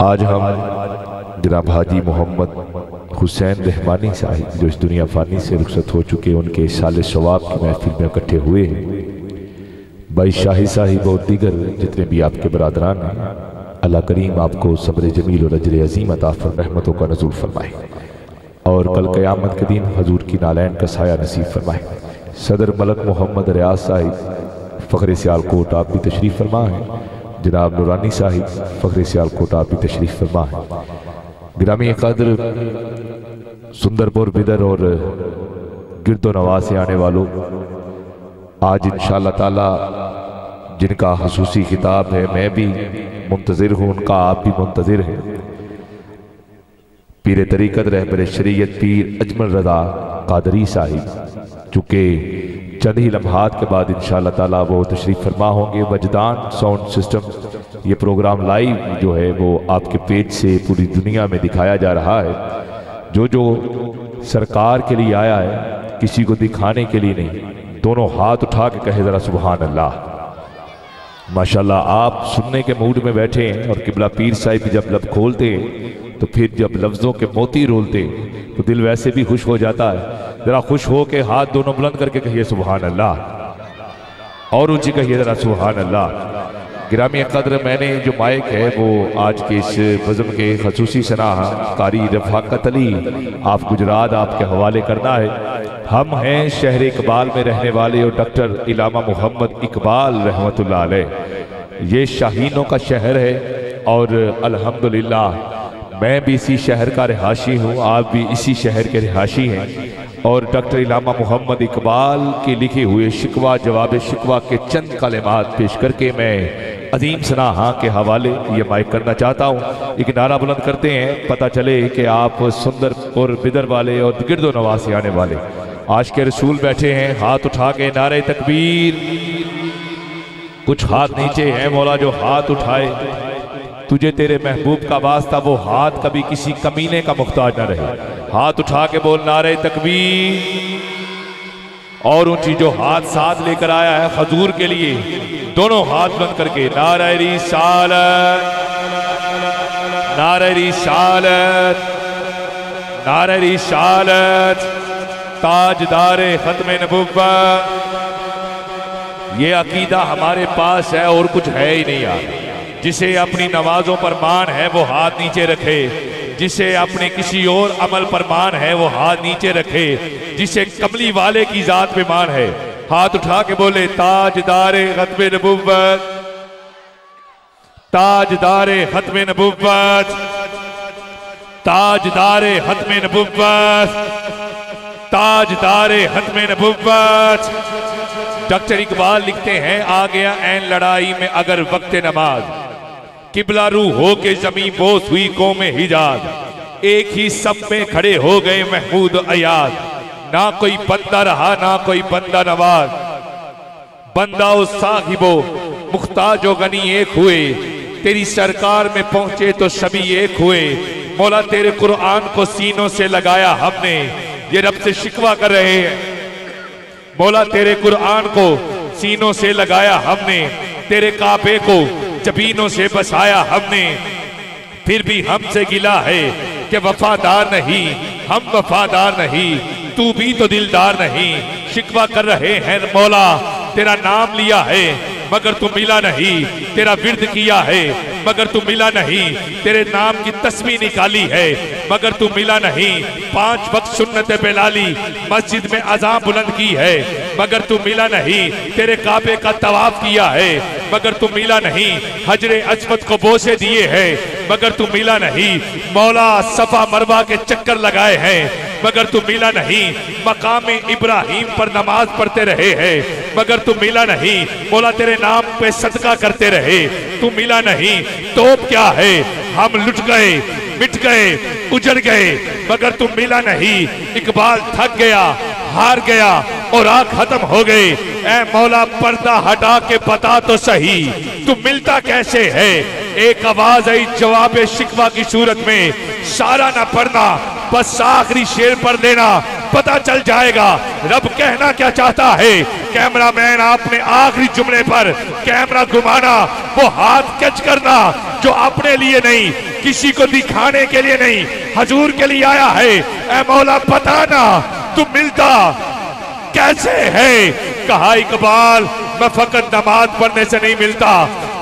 आज हम जनाब हाजी मोहम्मद हुसैन रहमानी साहिब जो इस दुनिया फानी से रुखसत हो चुके उनके साले सवाब की महफिल में इकट्ठे हुए हैं। भाई शाही साहिब और दीगर जितने भी आपके बरादरान हैं, अल्लाह करीम आपको सब्र जमील और अजर अजीम अता फरमाए, रहमतों का नज़ूल फरमाए और कल क़यामत के दिन हजूर की नालैन का साया नसीब फरमाए। सदर मलक मोहम्मद रियाज साहिब फ़ख्र सियालकोट आप भी तशरीफ़ फरमा है। जनाब नूरानी साहिब फ़ख्र सियालकोट आप भी तशरीफ़ फरमा है। गिरामी क़द्र सुंदरपुर बिदर और गिरदो नवाज से आने वालों, आज इंशाअल्लाह ताला जिनका खुसूसी खिताब है, मैं भी मुंतज़िर हूँ, उनका आप भी मुंतज़िर हैं। पीर तरीक़त रहबर शरीयत पीर अजमल रज़ा क़ादरी साहिब, चूँकि चंद ही लम्हात के बाद इंशाअल्लाह ताला वो तशरीफ़ फरमा होंगे। वजदान साउंड सिस्टम ये प्रोग्राम लाइव जो है वो आपके पेज से पूरी दुनिया में दिखाया जा रहा है। जो जो सरकार के लिए आया है, किसी को दिखाने के लिए नहीं, दोनों हाथ उठा के कहे ज़रा सुबहान अल्लाह। माशाल्लाह आप सुनने के मूड में बैठे हैं और किबला पीर साहिब जब लब खोलते हैं तो फिर जब लफ्ज़ों के मोती रोलते हैं तो दिल वैसे भी खुश हो जाता है। ज़रा खुश हो के हाथ दोनों बुलंद करके कहिए सुबहान अल्लाह, और ऊंची कहिए ज़रा सुबहान अल्लाह। गिरामी क़द्र मैंने जो माइक है वो आज के इस बज़म के खसूसी सनाह कारी रफ़ाकत अली आप गुजरात आपके हवाले करना है। हम हैं शहर इकबाल में रहने वाले और डॉक्टर इलामा मोहम्मद इकबाल रहमतुल्लाह अलैह। ये शाहीनों का शहर है और अल्हम्दुलिल्लाह मैं भी इसी शहर का रिहाशी हूँ, आप भी इसी शहर के रिहाशी हैं। और डॉक्टर इलामा मोहम्मद इकबाल के लिखे हुए शिकवा जवाब शिकवा के चंद कलिमात पेश करके मैं अजीम सनाहा के हवाले ये माइक करना चाहता हूँ। एक नारा बुलंद करते हैं, पता चले कि आप सुंदरपुर बिदर वाले और गिरदो नवाज से आने वाले आज के रसूल बैठे हैं। हाथ उठा के नारे तकबीर। कुछ हाथ नीचे हैं मौला जो हाथ उठाए, तुझे तेरे महबूब का वास्ता वो हाथ कभी किसी कमीने का मुख्ताज न रहे। हाथ उठा के बोल नारे तकबीर। और ऊंची जो हाथ साथ लेकर आया है हजूर के लिए, दोनों हाथ बुलंद करके नारे रिसालत, नारे रिसालत, नारे रिसालत, ताजदारे खत्म नबुव्वत। ये अकीदा हमारे पास है और कुछ है ही नहीं यार। जिसे अपनी नमाजों पर मान है वो हाथ नीचे रखे, जिसे अपने किसी और अमल पर मान है वो हाथ नीचे रखे, जिसे कमली वाले की जात पे मान है हाथ उठा के बोले ताजदारे खत्म नबुव्वत, ताजदारे खत्म नबुव्वत, ताजदारे खत्म नबुव्वत, ताजदारे खत्म नबुव्वत। डॉक्टर इकबाल लिखते हैं, आ गया ऐन लड़ाई में अगर वक्त नमाज, किबला रू हो के जमीन बोस हुई कौम हिजाज, एक ही सब में खड़े हो गए महमूद अयाज, ना कोई बंदा रहा ना कोई बंदा नवाज, बंदा ओ साहिबो मुख्ताज ओ गनी एक हुए, तेरी सरकार में पहुंचे तो सभी एक हुए। मौला तेरे कुरान को सीनों से लगाया हमने, ये रब से शिकवा कर रहे हैं। मौला तेरे कुरान को सीनों से लगाया हमने, तेरे काबे को जबीनों से बसाया हमने, फिर भी हमसे गिला है कि वफादार नहीं, हम वफादार नहीं, तू भी तो दिलदार नहीं। शिकवा कर रहे हैं मौला तेरा नाम लिया है मगर तू मिला नहीं, तेरा विर्द किया है मगर तू मिला नहीं, तेरे नाम की तस्बीह निकाली है मगर तू मिला नहीं, 5 वक्त सुन्नत बेलाली मस्जिद में अज़ान बुलंद की है मगर तू मिला नहीं, तेरे काबे का तवाफ किया है मगर तू मिला नहीं, हजरे अस्वद को बोसे दिए हैं मगर तू मिला नहीं, मौला सफा मरवा के चक्कर लगाए हैं मगर तू मिला नहीं, मकाम इब्राहिम पर नमाज पढ़ते रहे हैं मगर तू मिला नहीं, मौला तेरे नाम पे सदका करते रहे तू मिला नहीं। तो क्या है, हम लुट गए मिट गए उजड़ गए मगर तू मिला नहीं। इकबाल थक गया हार गया और आग खत्म हो गई। ऐ मौला पर्दा हटा के बता तो सही तू मिलता कैसे है। एक आवाज आई जवाब शिकवा की सूरत में, सारा ना पढ़ना बस आखिरी शेर पढ़ लेना, पता चल जाएगा रब कहना क्या चाहता है। कैमरामैन आपने आखिरी जुमले पर कैमरा घुमाना, वो हाथ कैच करना जो अपने लिए नहीं, किसी को दिखाने के लिए नहीं, हजूर के लिए आया है। ऐ मौला बताना तू मिलता कैसे है। कहा इकबाल मैं फकत नमाज पढ़ने से नहीं मिलता,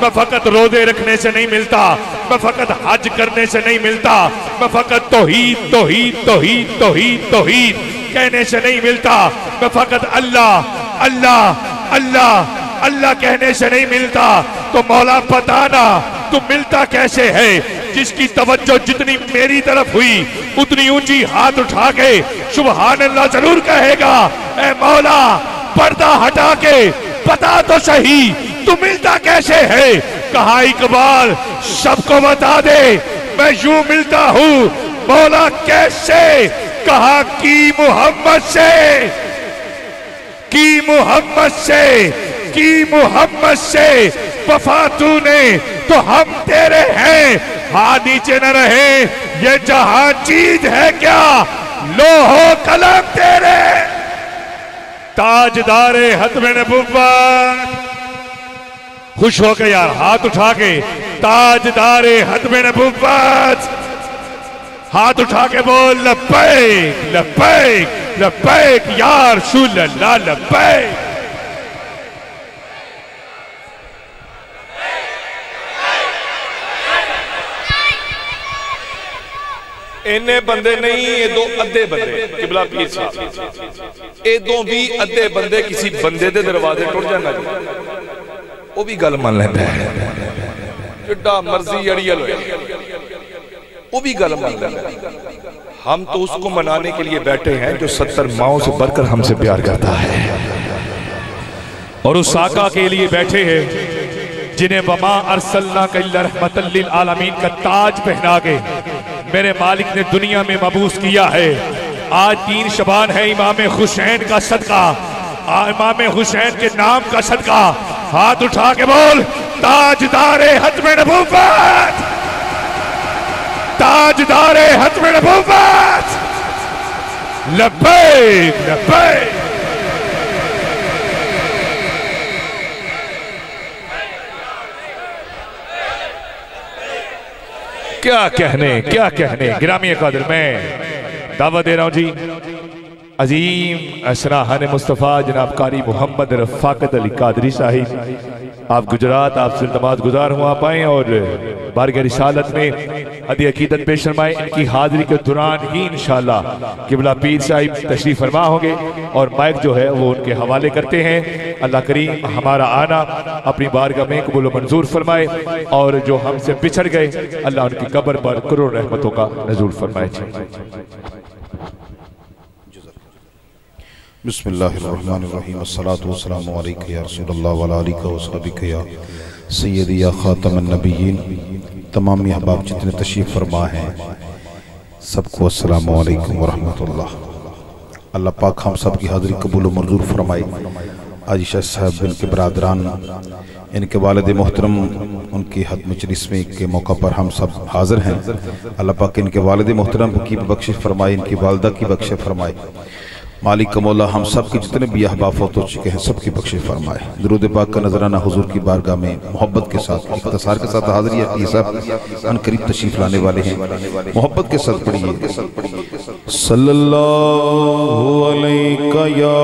मैं फकत रोजे रखने से नहीं मिलता, मैं फकत हज करने से नहीं मिलता, मैं फकत तौहीद तौहीद तौहीद तौहीद तौहीद कहने से नहीं मिलता, मैं फकत अल्लाह अल्लाह अल्लाह अल्लाह कहने से नहीं मिलता। तो मौला बताना तू मिलता कैसे है। जिसकी तवज्जो जितनी मेरी तरफ हुई उतनी ऊंची हाथ उठा के सुभान अल्लाह जरूर कहेगा। ऐ मौला पर्दा हटा के बता तो सही तू मिलता कैसे है। कहा इकबाल सबको बता दे मैं यूं मिलता हूं। मौला कैसे। कहा की मोहम्मद से, की मोहम्मद से, की मोहम्मद से वफा तूने तो हम तेरे हैं। हाथ नीचे न रहे ये जहां चीज है क्या, लोहो कलम तेरे। ताजदारे हतमे नबुव्वत, खुश हो के यार हाथ उठा के, ताजदारे हतमे नबुव्वत, हाथ उठा के बोल लब्बैक लब्बैक लब्बैक या रसूल अल्लाह लब्बैक। इन्ने बंदे नहीं, ये दो अद्धे बंदे किबला पीर साहब, ये दो भी अद्धे बंदे किसी बंदे दे दरवाजे टुट जाना वो भी गल मान लेंदा है। जिड्डा मर्जी अड़ियल हो वो भी गल मान लेंदा। हम तो उसको मनाने के लिए बैठे हैं जो 70 माओं से बढ़कर हमसे प्यार करता है, और उस आका के लिए बैठे हैं जिन्हें वमा अरसलनाका इल्ला रहमतल लिल आलमीन का ताज पहना के मेरे मालिक ने दुनिया में मबूस किया है। आज 3 शबान है, इमाम हुसैन का सदका, इमाम हुसैन के नाम का सदका। हाथ उठा के बोल ताजदारे हतमे नबुव्वत, ताजदारे हतमे नबुव्वत, लब्बैक लब्बैक। क्या कहने गिरामी कादिर में दावत दे रहा हूं जी। अजीम असराहान मुस्तफ़ा जनाब कारी मोहम्मद रफ़ाकत अली कादरी साहिब, आप गुजरात आपसे नमाज गुजार हुआ पाएँ और बारगाह रिसालत में अदी अकीदत पेश फरमाएं। इनकी हाजिरी के दौरान ही इंशाअल्लाह किबला पीर साहिब तशरीफ फरमा होंगे और माइक जो है वो उनके हवाले करते हैं। अल्लाह करीम हमारा आना अपनी बारगाह में कबूल मंजूर फरमाए और जो हमसे बिछड़ गए अल्लाह उनकी कब्र पर करोड़ रहमतों का नज़ूल फरमाए। बिस्मिल्लाहिर्रहमानिर्रहीम, अस्सलातु वस्सलामु अलैका या रसूलल्लाह व अला आलिका व सहबिका या सय्यदी या खातमन नबिय्यीन। तमाम अहबाब जितने तशरीफ़ फरमा हैं सबको अस्सलामु अलैकुम व रहमतुल्लाह। अल्लाह पाक हम सब की हाज़िरी कबूल मंजूर फरमाए। आजिशा साहब इनके बरादरान, इनके वालिद मोहतरम, उनकी हतम चलिस्मे के मौका पर हम सब हाज़िर हैं। अल्लाह पाक इनके वालिद मोहतरम की बख्शिश फरमाए, इनकी वालदा की बख्शिश फरमाए। मालिक का मौला हम सब के जितने भी अहबाब फौत हो चुके हैं सबकी बख्शिश फरमाए। दुरूद पाक का नजराना हुजूर की बारगाह में मोहब्बत के साथ इख्तिसार के साथ हाज़िरी है। ये सब अनकरीब तशरीफ लाने वाले हैं, मोहब्बत के साथ पढ़िए सल्लल्लाहु अलैहि या